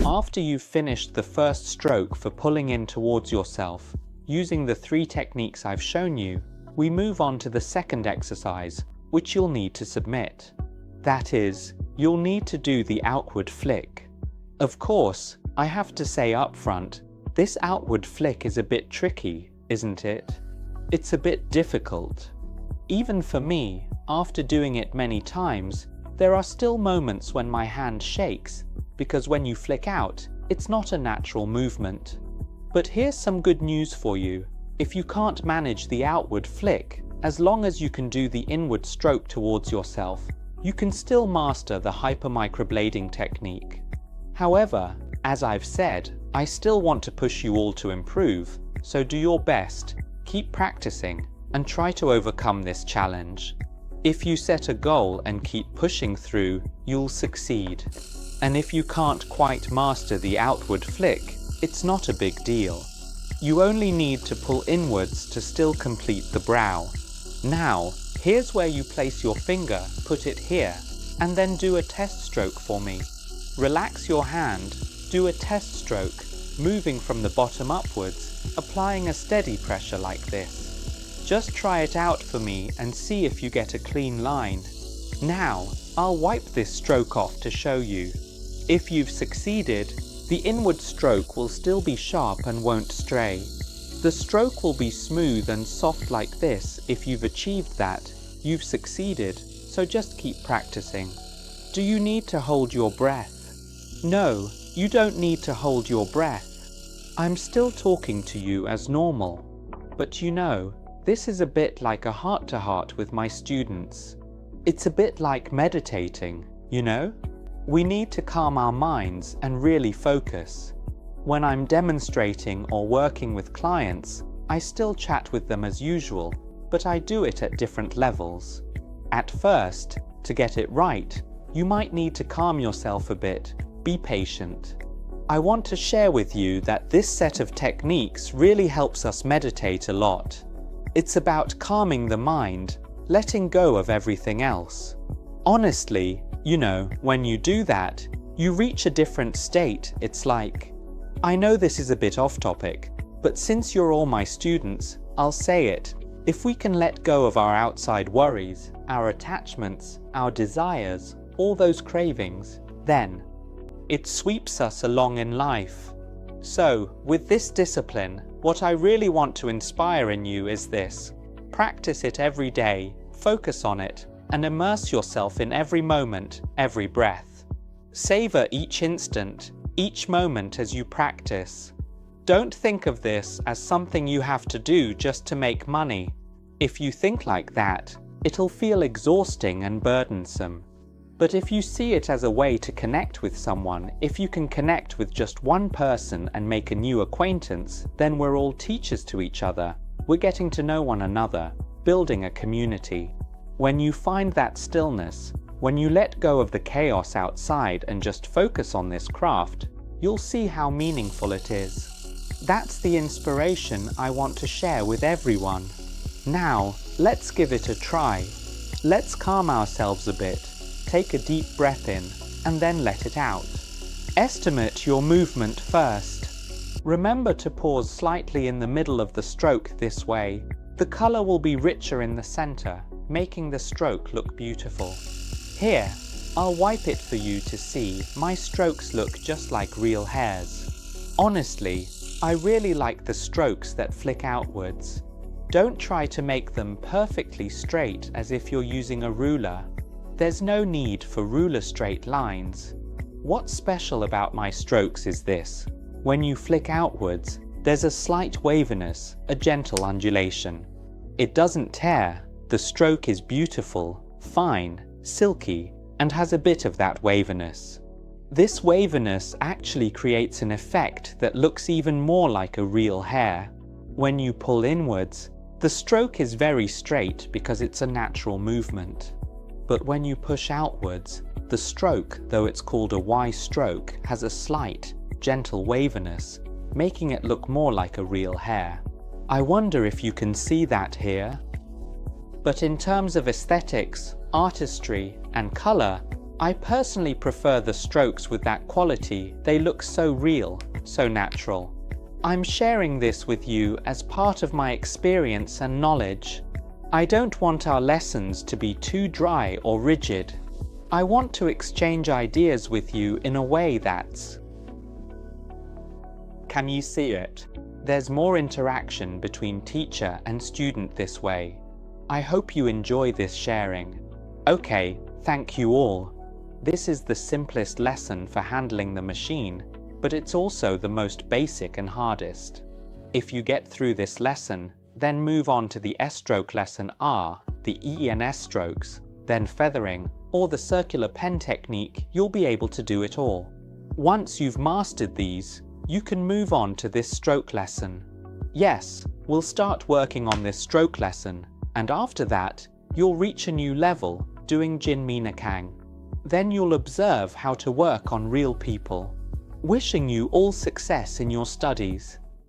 After you've finished the first stroke for pulling in towards yourself, using the 3 techniques I've shown you, we move on to the second exercise, which you'll need to submit. That is, you'll need to do the outward flick. Of course, I have to say up front, this outward flick is a bit tricky, isn't it? It's a bit difficult. Even for me, after doing it many times, there are still moments when my hand shakes, because when you flick out, it's not a natural movement. But here's some good news for you. If you can't manage the outward flick, as long as you can do the inward stroke towards yourself, you can still master the hypermicroblading technique. However, as I've said, I still want to push you all to improve, so do your best, keep practicing, and try to overcome this challenge. If you set a goal and keep pushing through, you'll succeed. And if you can't quite master the outward flick, it's not a big deal. You only need to pull inwards to still complete the brow. Now, here's where you place your finger, put it here, and then do a test stroke for me. Relax your hand, do a test stroke, moving from the bottom upwards, applying a steady pressure like this. Just try it out for me and see if you get a clean line. Now, I'll wipe this stroke off to show you. If you've succeeded, the inward stroke will still be sharp and won't stray. The stroke will be smooth and soft like this. If you've achieved that, you've succeeded, so just keep practicing. Do you need to hold your breath? No, you don't need to hold your breath. I'm still talking to you as normal. But you know, this is a bit like a heart-to-heart with my students. It's a bit like meditating, you know? We need to calm our minds and really focus. When I'm demonstrating or working with clients, I still chat with them as usual, but I do it at different levels. At first, to get it right, you might need to calm yourself a bit. Be patient. I want to share with you that this set of techniques really helps us meditate a lot. It's about calming the mind, letting go of everything else. Honestly, you know, when you do that, you reach a different state. It's like, I know this is a bit off topic, but since you're all my students, I'll say it. If we can let go of our outside worries, our attachments, our desires, all those cravings, then it sweeps us along in life. So, with this discipline, what I really want to inspire in you is this. Practice it every day, focus on it, and immerse yourself in every moment, every breath. Savor each instant, each moment as you practice. Don't think of this as something you have to do just to make money. If you think like that, it'll feel exhausting and burdensome. But if you see it as a way to connect with someone, if you can connect with just one person and make a new acquaintance, then we're all teachers to each other. We're getting to know one another, building a community. When you find that stillness, when you let go of the chaos outside and just focus on this craft, you'll see how meaningful it is. That's the inspiration I want to share with everyone. Now, let's give it a try. Let's calm ourselves a bit, take a deep breath in, and then let it out. Estimate your movement first. Remember to pause slightly in the middle of the stroke this way. The color will be richer in the center, making the stroke look beautiful. Here, I'll wipe it for you to see. My strokes look just like real hairs. Honestly, I really like the strokes that flick outwards. Don't try to make them perfectly straight as if you're using a ruler. There's no need for ruler straight lines. What's special about my strokes is this. When you flick outwards, there's a slight waviness, a gentle undulation. It doesn't tear. The stroke is beautiful, fine, silky, and has a bit of that waviness. This waviness actually creates an effect that looks even more like a real hair. When you pull inwards, the stroke is very straight because it's a natural movement. But when you push outwards, the stroke, though it's called a Y stroke, has a slight, gentle waviness, making it look more like a real hair. I wonder if you can see that here. But in terms of aesthetics, artistry, and color, I personally prefer the strokes with that quality. They look so real, so natural. I'm sharing this with you as part of my experience and knowledge. I don't want our lessons to be too dry or rigid. I want to exchange ideas with you in a way that's... Can you see it? There's more interaction between teacher and student this way. I hope you enjoy this sharing. Okay, thank you all. This is the simplest lesson for handling the machine, but it's also the most basic and hardest. If you get through this lesson, then move on to the S-stroke lesson R, the E and S strokes, then feathering, or the circular pen technique, you'll be able to do it all. Once you've mastered these, you can move on to this stroke lesson. Yes, we'll start working on this stroke lesson, and after that, you'll reach a new level doing Jin Mina Kang. Then you'll observe how to work on real people. Wishing you all success in your studies.